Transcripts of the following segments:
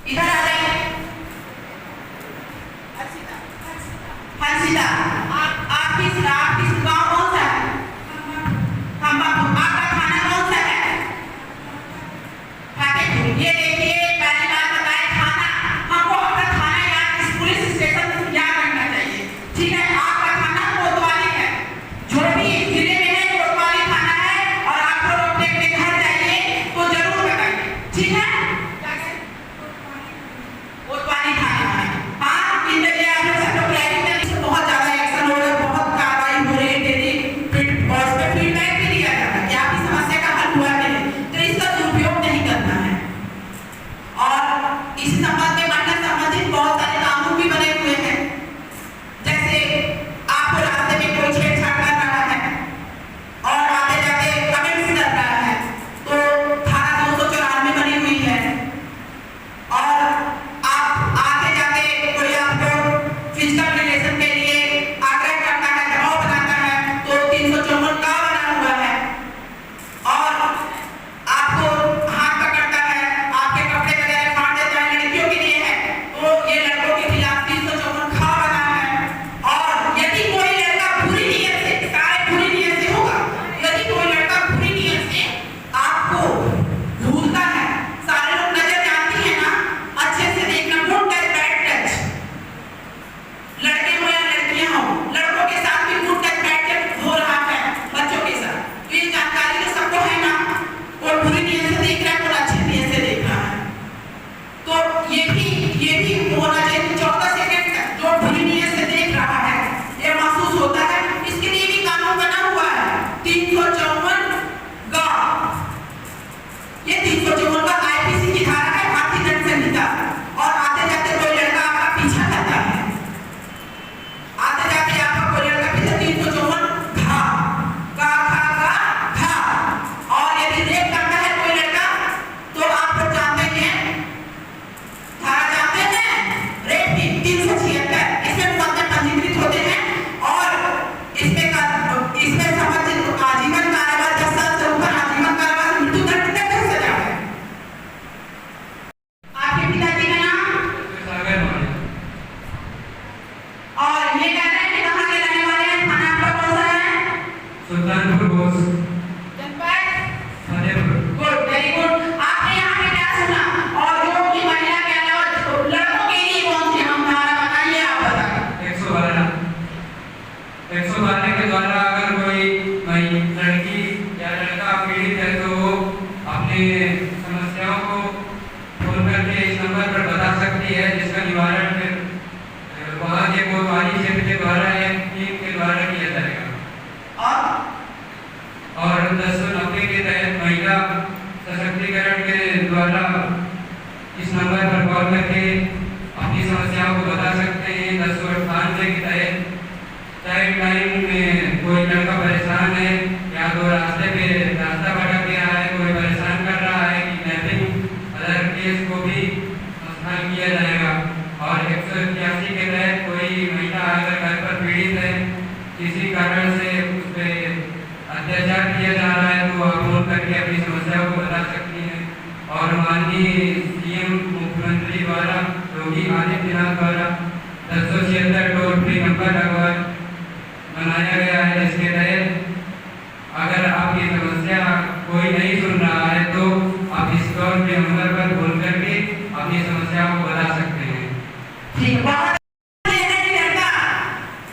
इधर आ जाइए। हंसिता, आपकी गाँव कौन सा है? खम्बापुर। आपका खाना कौन सा है? ये देखिए, पहली बात बताए, खाना हमको अपना खाना याद इस पुलिस स्टेशन में याद रखना चाहिए, ठीक है? आपका खाना कोतवाली है, जो भी जिले में है कोतवाली खाना है, और आप लोग अपने घर जाइए तो जरूर बताइए, ठीक है? कोतवाली खाना है। हाँ, इन जगह आप लोग सब लोग प्लानिंग करने से बहुत ज्यादा एक्शन हो रहा है, बहुत कार्रवाई हो रही है, डेली फीडबैक भी दिया जाता है कि आपकी समस्या का हल हुआ कि नहीं, तो इसका दुरुपयोग नहीं करना है। और इस संबंध में मंडल संबंधित बहुत सारे कानून भी बने हुए हैं, जैसे आपको रास्ते में कोई छेड़छाड़ कर रहा है और आगे जाके कमेंट्स कर रहा है तो धारा 294 बनी हुई है, और आप आगे जाके कोई आपको फिजिकल रिलेशन के लिए आग्रह करता है, दबाव बनाता है तो 354 का बना हुआ है, और आपको हाथ पकड़ता है, आपके कपड़े वगैरह फाड़ देता है, लड़कियों के लिए है तो ये लड़कों के खिलाफ 354 खा बना है। और यदि कोई लड़का बुरी नीयत से, सारे बुरी नीयत से होगा, यदि कोई लड़का बुरी नीयत से आपको घूरता है, सारे लोग नजर जानती है ना, अच्छे से देखना, गुड टच बैड टच, लड़के हो या लड़कियां हो, लड़कों के साथ भी गुड टच बैड टच हो रहा है बच्चों के साथ, तो ये जानकारी तो सबको है ना, कोई बुरी नीयत से देख रहा है, कोई अच्छी नीयत से देख रहा है, तो ये भी होना चाहिए। 14 सेकंड तक जो बुरी नीयत से देख रहा है ये महसूस होता है, इसके लिए भी कानून बना हुआ है 354 का, ये 354 का आईपीसी की धारा है, भारतीय दंड संहिता। और आते जाते कोई लड़का आपका पीछा करता है, आते जाते आपका कोई लड़का पीछे 354 घा, और यदि रेप करता है कोई लड़का तो आप लोग जानते हैं, धारा जानते हैं, रेप की 376, इसमें मुकदमे पंजीकृत होते हैं, और इसमें संबंधित आजीवन कारावास, 10 साल से ऊपर आजीवन कारावास, मृत्यु दंड तक हो सजा है। आपके पिताजी का नाम? और ये कह रहे हैं कि कहाँ के रहने वाले हैं, थाना आपका कौन सा है? सुल्तानपुर बोस, जनपद फतेहपुर। Good, very good. आपने यहाँ पे क्या सुना? और जो कि महिला के अलावा लड़कों के लिए कौन सी हम धारा बताइए, आप बताइए। 112 के द्वारा अगर कोई लड़की या लड़का पीड़ित है तो वो अपनी समस्याओं को फोन करके इस नंबर पर बता सकती है, जिसका निवारण फिर वहाँ के कोतवाली क्षेत्र के द्वारा या टीम के द्वारा किया जाएगा। और 1090 के तहत महिला सशक्तिकरण के द्वारा इस नंबर पर कॉल करके अपनी समस्याओं को बता सकते हैं। 1098 के तहत चाइल्ड लाइन में कोई लड़का परेशान है या तो रास्ता भटक गया है, कोई परेशान कर रहा है, किडनैपिंग अदर केस को भी हल किया जाएगा। और 181 के तहत कोई महिला अगर घर पर पीड़ित है, किसी कारण से उस पर अत्याचार किया जा रहा है तो आप फोन करके अपनी समस्याओं को बता सकती हैं। और माननीय सीएम मुख्यमंत्री द्वारा, योगी आदित्यनाथ द्वारा 1076 टोल फ्री नंबर बनाया गया है, जिसके तहत अगर आपकी समस्या कोई नहीं सुन रहा है तो आप इस टोल फ्री नंबर पर फोन करके अपनी समस्या को बता सकते हैं। ठीक है,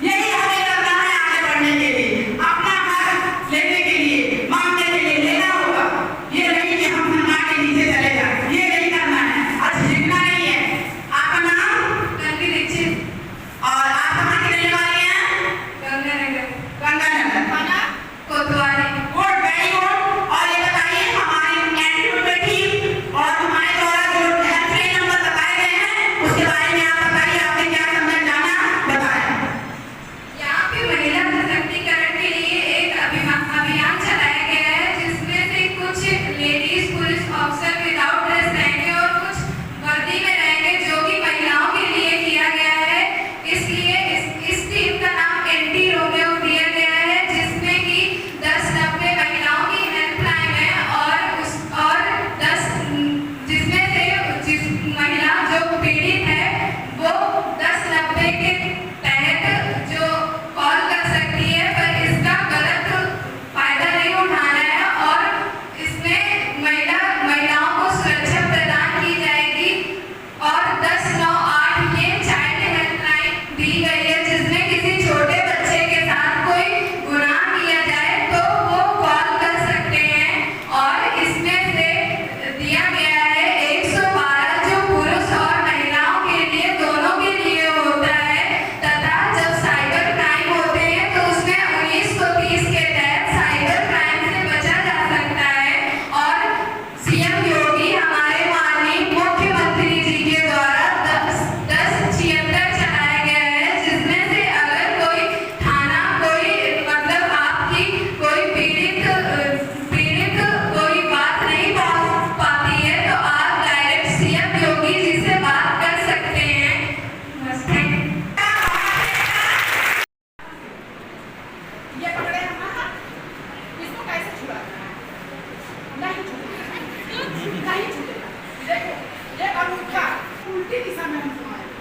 यही हमें करना है आगे बढ़ने के लिए, अपना हक लेने के लिए, मांगने के लिए लेना होगा। ये नहीं कि हम धरना के नीचे चले जाए, ये नहीं करना है, आज झिकना नहीं है। आपका नाम? गंगी दीक्षित। और आप कहाँ के रहने वाले हैं? गंगानगर। गंगानगर। उल्टी दिशा में हम घुमाएंगे,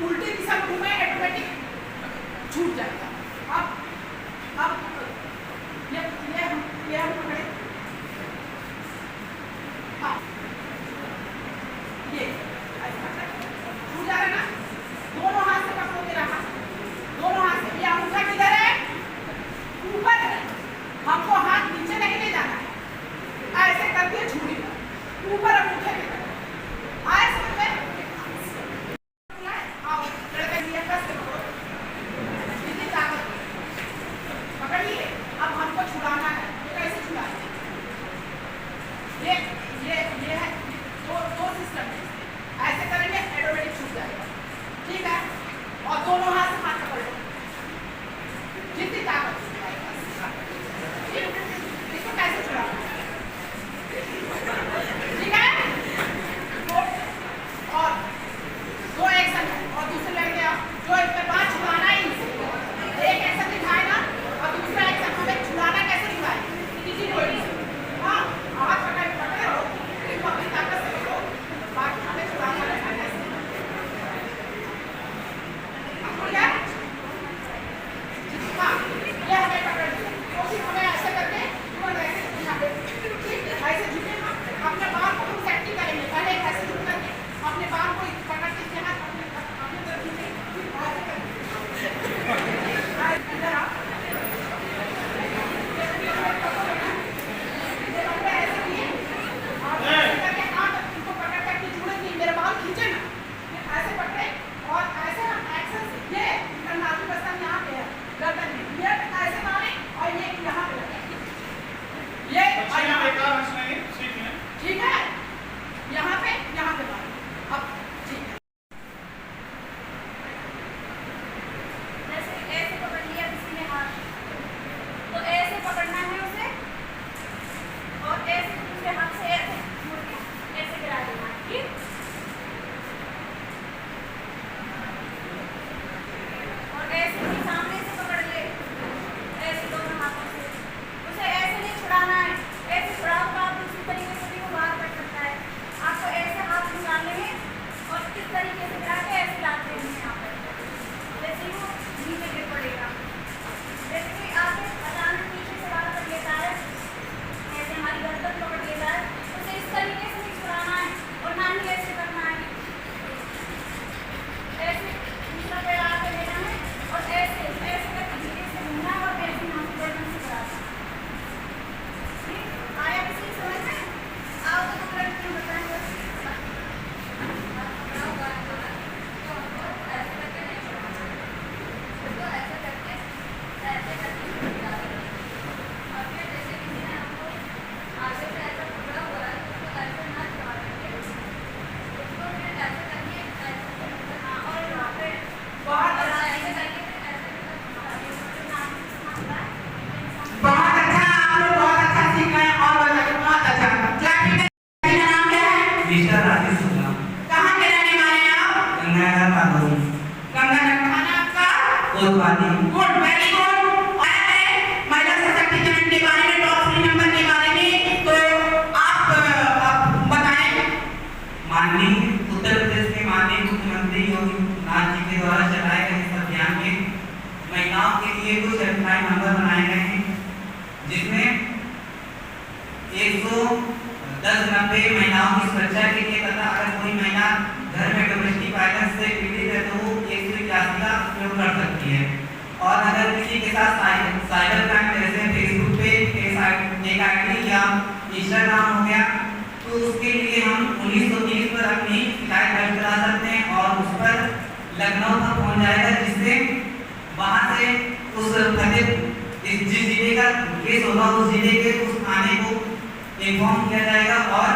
उल्टी दिशा में घुमाए ऑटोमेटिक छूट जाएगा। अब ये हम पकड़े, हाँ ये छूट जा रहा है ना। दोनों हाथ से पकड़ो मेरा हाथ, दोनों हाथ से। ये अंगूठा किधर है? ऊपर है। हमको हाथ नीचे नहीं ले जाना है, ऐसे करके छूटेगा ऊपर अंगूठे के तरफ। आए समझ में? आओ लड़के लिए कस के पकड़ो, जितनी ताकत पकड़िए। अब हमको छुड़ाना है, कैसे छुड़ाएंगे? ये है दो सिस्टम है, ऐसे करेंगे ऑटोमेटिक छूट जाएगा, ठीक है। और दोनों हाथ से हाथ पकड़ लो, जितनी ताकत इसको कैसे छुड़ाना है, ठीक है। और दो एक्शन है, और दूसरे लड़के जो इसके बाद छुड़ाना है इनसे, एक एक्शन दिखाएगा और दूसरा एक्शन हमें छुड़ाना कैसे छुड़ाएंगे, किसी बॉडी से। हाँ हाथ पकड़े हो, इसको अपनी ताकत से पकड़ो, बाकी हमें छुड़ाना है कैसे। हाँ ये हमें पकड़ लिया, तो फिर हमें ऐसे करके ऐसे झुके, अपने बाल को हम सेफ्टी करेंगे। पहले ऐसे झुक करके अपने बाल को पकड़ के हाथ अपने तरफ झुके, फिर ऐसे करके इधर आओ, ऐसे किए और ऐसे करके हाथ इनको पकड़ करके जुड़े नहीं, मेरे बाल खींचे ना, ऐसे पकड़े और ऐसे हम एक्शन से ये नाभि बस्ता यहाँ पे है गर्दन में, ये ऐसे मारे और ये यहाँ पे ये ठीक है, यहाँ पे मारो। अब ठीक है, जैसे ऐसे पकड़ लिया किसी ने हाथ, तो ऐसे पकड़ना है उसे और ऐसे दूसरे हाथ से ऐसे मुड़ के ऐसे गिरा देना, ठीक। और ऐसे भी सामने से पकड़ ले, ऐसे दोनों हाथों से, उसे ऐसे नहीं छुड़ाना है। ऐसे छुड़ाओ तो आप दूसरी तरीके से भी वो बाहर कर सकता है। आपको ऐसे हाथ निकालने हैं और किस तरीके से गिरा के ऐसे लाते हैं यहाँ पर, जैसे वो नीचे गिर पड़ेगा। जैसे कि आगे अचानक पीछे से बाहर कर लेता है, ऐसे हमारी गर्दन पकड़ लेता है, उसे इस तरीके से नहीं छुड़ाना है और ना ही ऐसे करना है। ऐसे दूसरा पैर आगे लेना है और ऐसे करके धीरे से घूमना है और ऐसे यहाँ की गर्दन से कराना है। आया किसी समझ में? आओ तो तुम लड़कियां बताएंगे। ऐसे करके नहीं छुड़ाना, तो ऐसे करके छुड़ा देना। और फिर जैसे किसी ने हमको आगे से ऐसा पकड़ा हुआ है, उसको ऐसे ना छुड़ा देंगे, उसको फिर ऐसे करके हाँ, और यहाँ पे बहुत और ऐसे करके फिर ऐसे नाम बहुत अच्छा, आप लोग बहुत अच्छा सीख रहे हैं और बहुत अच्छा। क्या नाम क्या है? मिस्टर राजेश शुक्ला। कहाँ के रहने वाले हैं आप? गंगानगर माधोरी। गंगानगर। खाना आपका? कोतवाली। Good, very good. आया है महिला सशक्तिकरण के बारे में, टॉप 3 नंबर के बारे में, तो आप बताएं। माननीय उत्तर प्रदेश के माननीय मुख्यमंत्री योगी नाथ जी के द्वारा चलाए गए इस अभियान में महिलाओं के लिए कुछ हेल्पलाइन नंबर बनाए गए हैं, जिसमें 110-90 महिलाओं की सुरक्षा के लिए, तथा अगर कोई महिला घर में डोमेस्टिक वायलेंस से पीड़ित है तो वो 181 का उपयोग कर सकती है। और अगर किसी के साथ साइबर क्राइम जैसे फेसबुक पे एक आईडी या इंस्टाग्राम हो गया, तो उसके लिए हम 1930 पर अपनी शिकायत दर्ज करा सकते हैं और उस पर लखनऊ तक पहुंच जाएगा, जिससे वहां से उस जिस जिले का केस होगा उस जिले के उस थाने को इन्फॉर्म किया जाएगा और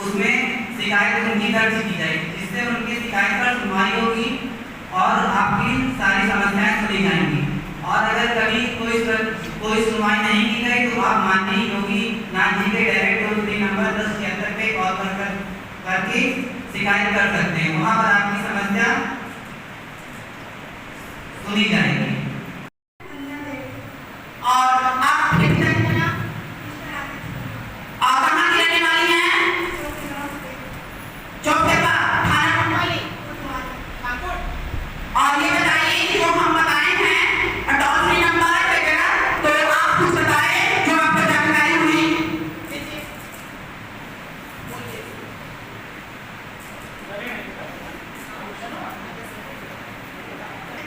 उसमें शिकायत उनकी दर्ज की जाएगी, जिससे उनकी शिकायत पर सुनवाई होगी और आपकी सारी समस्याएं सुनी जाएंगी। और अगर कभी कोई सुनवाई नहीं की गई तो आप माननीय योगी नाथ जी के डायरेक्ट टोल फ्री नंबर 1076 पे कॉल करके शिकायत कर सकते हैं। वहां पर आपकी समस्या सुनी जाएगी। और आप कितने कहाँ की रहने वाली हैं? चौथे का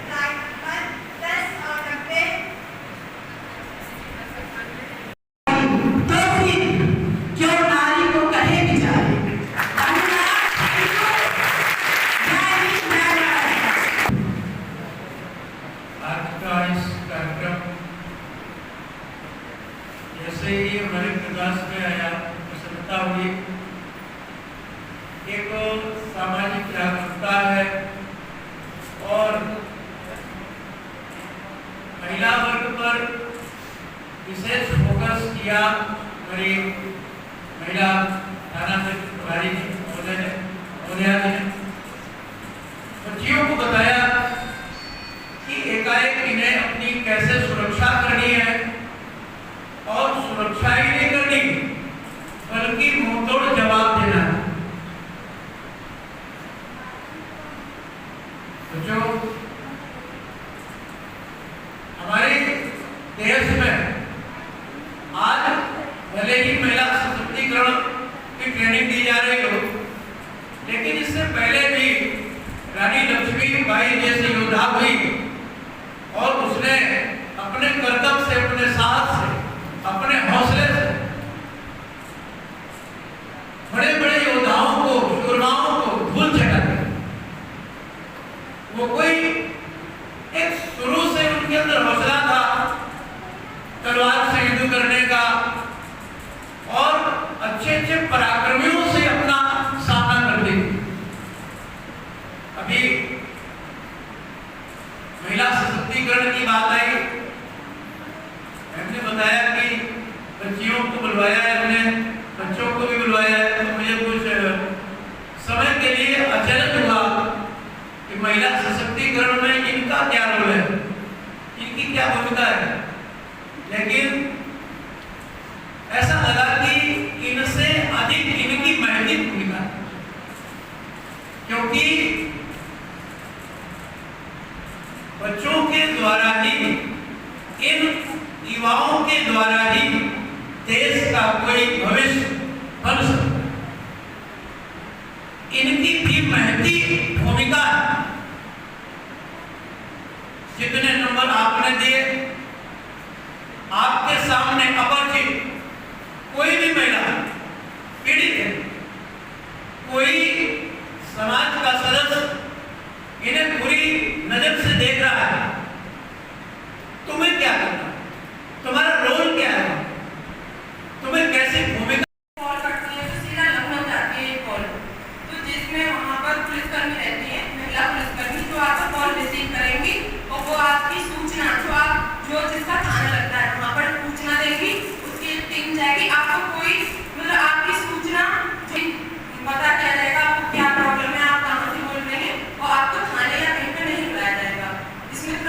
फ्लाइट नंबर 10 और 90 तो फिर क्यों नारी को कहे भी जाए। धन्यवाद। जय हिंद, जय भारत। आज का इस कार्यक्रम जैसे ही हमारे प्रकाश में आया प्रसन्नता हुई। एक सामाजिक जागरूकता है और महिला वर्ग पर विशेष फोकस किया हमारी महिला थाना से प्रभारी महोदया ने बच्चियों को बताया कि एकाएक इन्हें अपनी कैसे सुरक्षा करनी है और सुरक्षा ही नहीं करनी बल्कि मुंहतोड़ जवाब देना है। तो जो हमारे देश में आज भले ही महिला सशक्तिकरण की ट्रेनिंग दी जा रही हो, लेकिन इससे पहले भी रानी लक्ष्मीबाई जैसी योद्धा हुई और उसने अपने कर्तव्य से, अपने साहस से, अपने हौसले से बड़े बड़े योद्धाओं को, शूरमाओं को धूल चटा दिया। वो कोई एक शुरू से उनके अंदर हौसला था तलवार से युद्ध करने का और अच्छे अच्छे पराक्रमियों से अपना सामना करने की। अभी महिला सशक्तिकरण की बात आई, हमने बताया कि बच्चियों को बुलवाया है, हमने बच्चों को भी बुलवाया है। तो मुझे कुछ समय के लिए अचरज हुआ कि महिला सशक्तिकरण में इनका क्या रोल है, इनकी क्या भूमिका है, लेकिन ऐसा लगा कि इनसे अधिक इनकी महती भूमिका है, क्योंकि बच्चों के द्वारा ही, इन युवाओं के द्वारा ही देश का कोई भविष्य बन सकता। इनकी भी महती भूमिका है। जितने नंबर आपने दिए, आपके सामने अपरिचित कोई भी महिला पीड़ित है, कोई समाज का सदस्य इन्हें बुरी नजर से देख रहा है, तुम्हें क्या करना, तुम्हारा रोल क्या है, तुम्हें कैसे भूमिका। कॉल करती है तो सीधा लखनऊ जाती है कॉल, तो जिसमें वहाँ पर पुलिसकर्मी रहती है, महिला पुलिसकर्मी, जो आपका कॉल रिसीव करेंगी और वो आपकी सूचना जो जिसका थाना लगता है वहाँ पर सूचना देगी, उसकी टीम जाएगी, आपको कोई मतलब आपकी सूचना पता किया जाएगा आपको क्या प्रॉब्लम है, आप कहाँ से बोल रहे हैं, और आपको थाने या कहीं पर नहीं बुलाया जाएगा। इसमें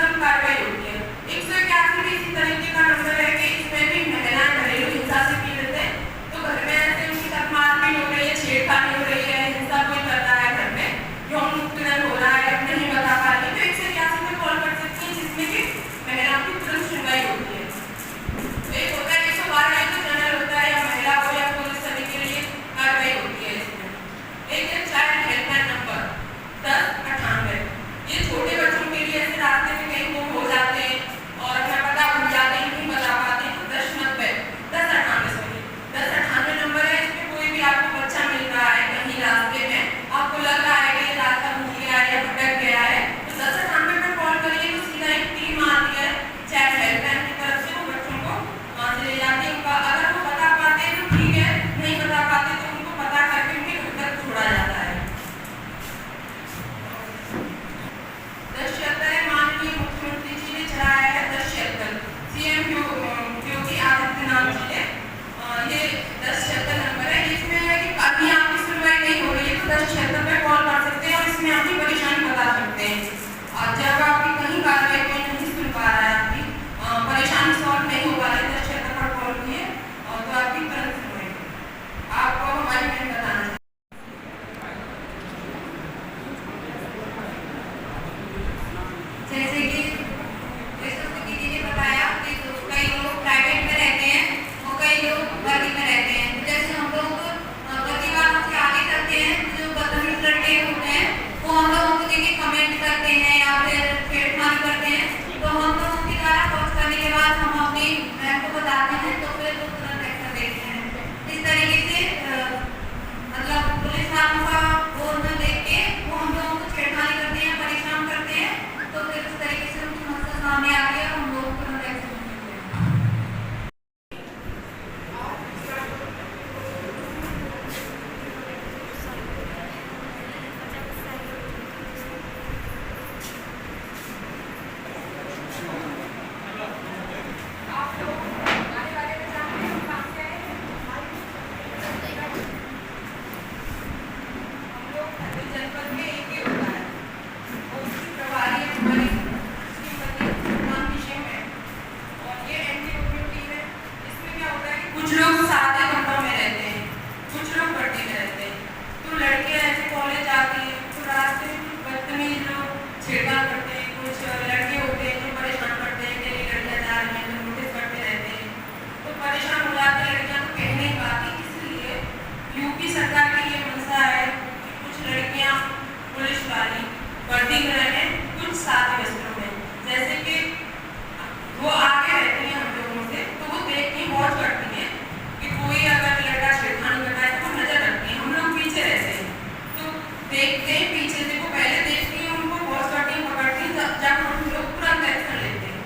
देखते हैं पीछे से, वो पहले देखती हैं, उनको बहुत कटिंग पकड़ती हैं, जब हम लोग तुरंत एक्शन लेते हैं।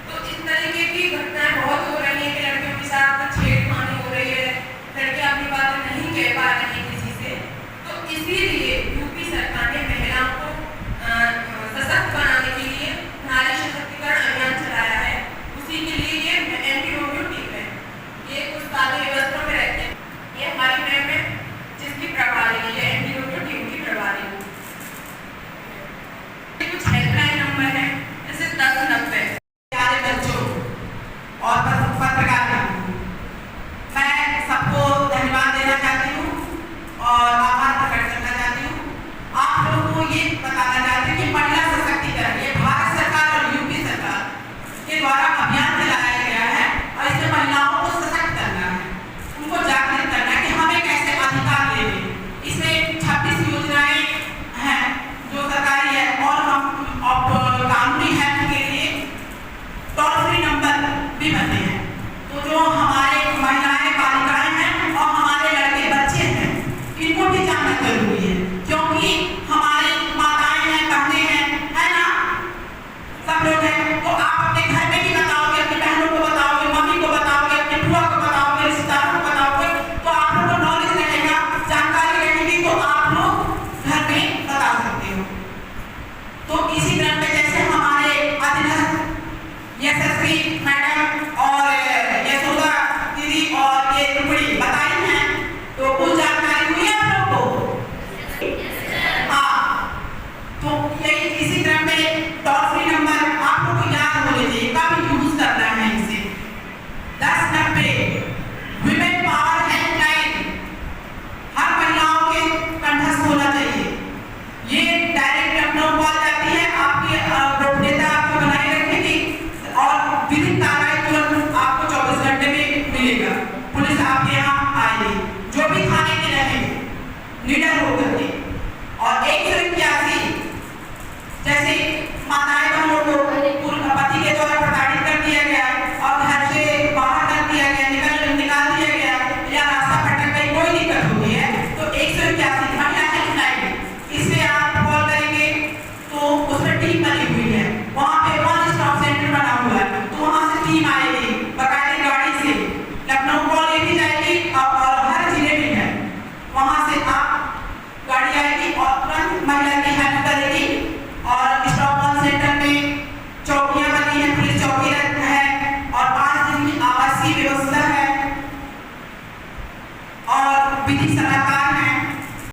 तो इस तरीके की घटनाएं बहुत हो रही हैं कि लड़कियों के साथ छेड़खानी हो रही है, लड़कियां अपनी बातें नहीं कह पा रही हैं किसी से। तो इसीलिए यूपी सरकार ने महिलाओं को सशक्त बनाने के लिए नारी सशक्तिकरण अभियान चलाया है। उसी के लिए ये एंटी रोमियो टीम है, ये कुछ सादे व्यवस्था में रहते हैं। ये हमारी मैम है जिसकी प्रभारी है, ये एंटी रोमियो टीम की प्रभारी है। कुछ हेल्पलाइन नंबर है जैसे 1090। प्यारे बच्चों और पत्रकार, मैं सबको धन्यवाद देना चाहती हूँ और आभार प्रकट करना चाहती हूँ। आप लोगों को ये बताना चाहती हूँ कि महिला सशक्तिकरण ये भारत सरकार और यूपी सरकार के द्वारा अभियान चलाया गया है और इसमें महिलाओं को सशक्त करना है, उनको जागृत करना है कि हमें कैसे अधिकार लेने। इसमें 26 योजनाएं हैं जो सरकारी है और हम कानूनी हेल्प के लिए टोल फ्री नंबर भी बने हैं। तो जो हमारे महिलाएं बालिकाएं हैं और हमारे लड़के बच्चे हैं, इनको भी जानना जरूरी है, क्योंकि हमारी माताएं हैं, बहनें हैं, है ना, सब लोग हैं। तो आप अपने घर में भी बताओगे, अपनी बहनों को बताओगे, मम्मी को बताओगे, अपने बुआ को बताओगे, रिश्तेदारों को बताओगे, तो आप लोग को नॉलेज रहेगा, जानकारी रहेगी, तो आप लोग घर में बता सकते हो। तो इसी क्रम में जैसे हमारे अधीनस्थ यशस्वी मैडम और यशोदा दीदी और ये टुकड़ी बताई हैं, तो कुछ जानकारी हुई है आप लोग को? हाँ, तो यही इसी क्रम में टोल फ्री नंबर आप लोग को याद होने चाहिए, कब यूज करना है इसे। 1090 विमेन पावर हेल्पलाइन हर महिलाओं के कंठस्थ होना चाहिए। ये डायरेक्ट नंबर कॉल जाती है, आपकी गोपनीयता आपको बनाए रखेगी और विधिक कार्रवाई तुरंत आपको 24 घंटे में मिलेगा। पुलिस आपके यहाँ आएगी, जो भी थाने के रहेंगे निडर होकर के, और एक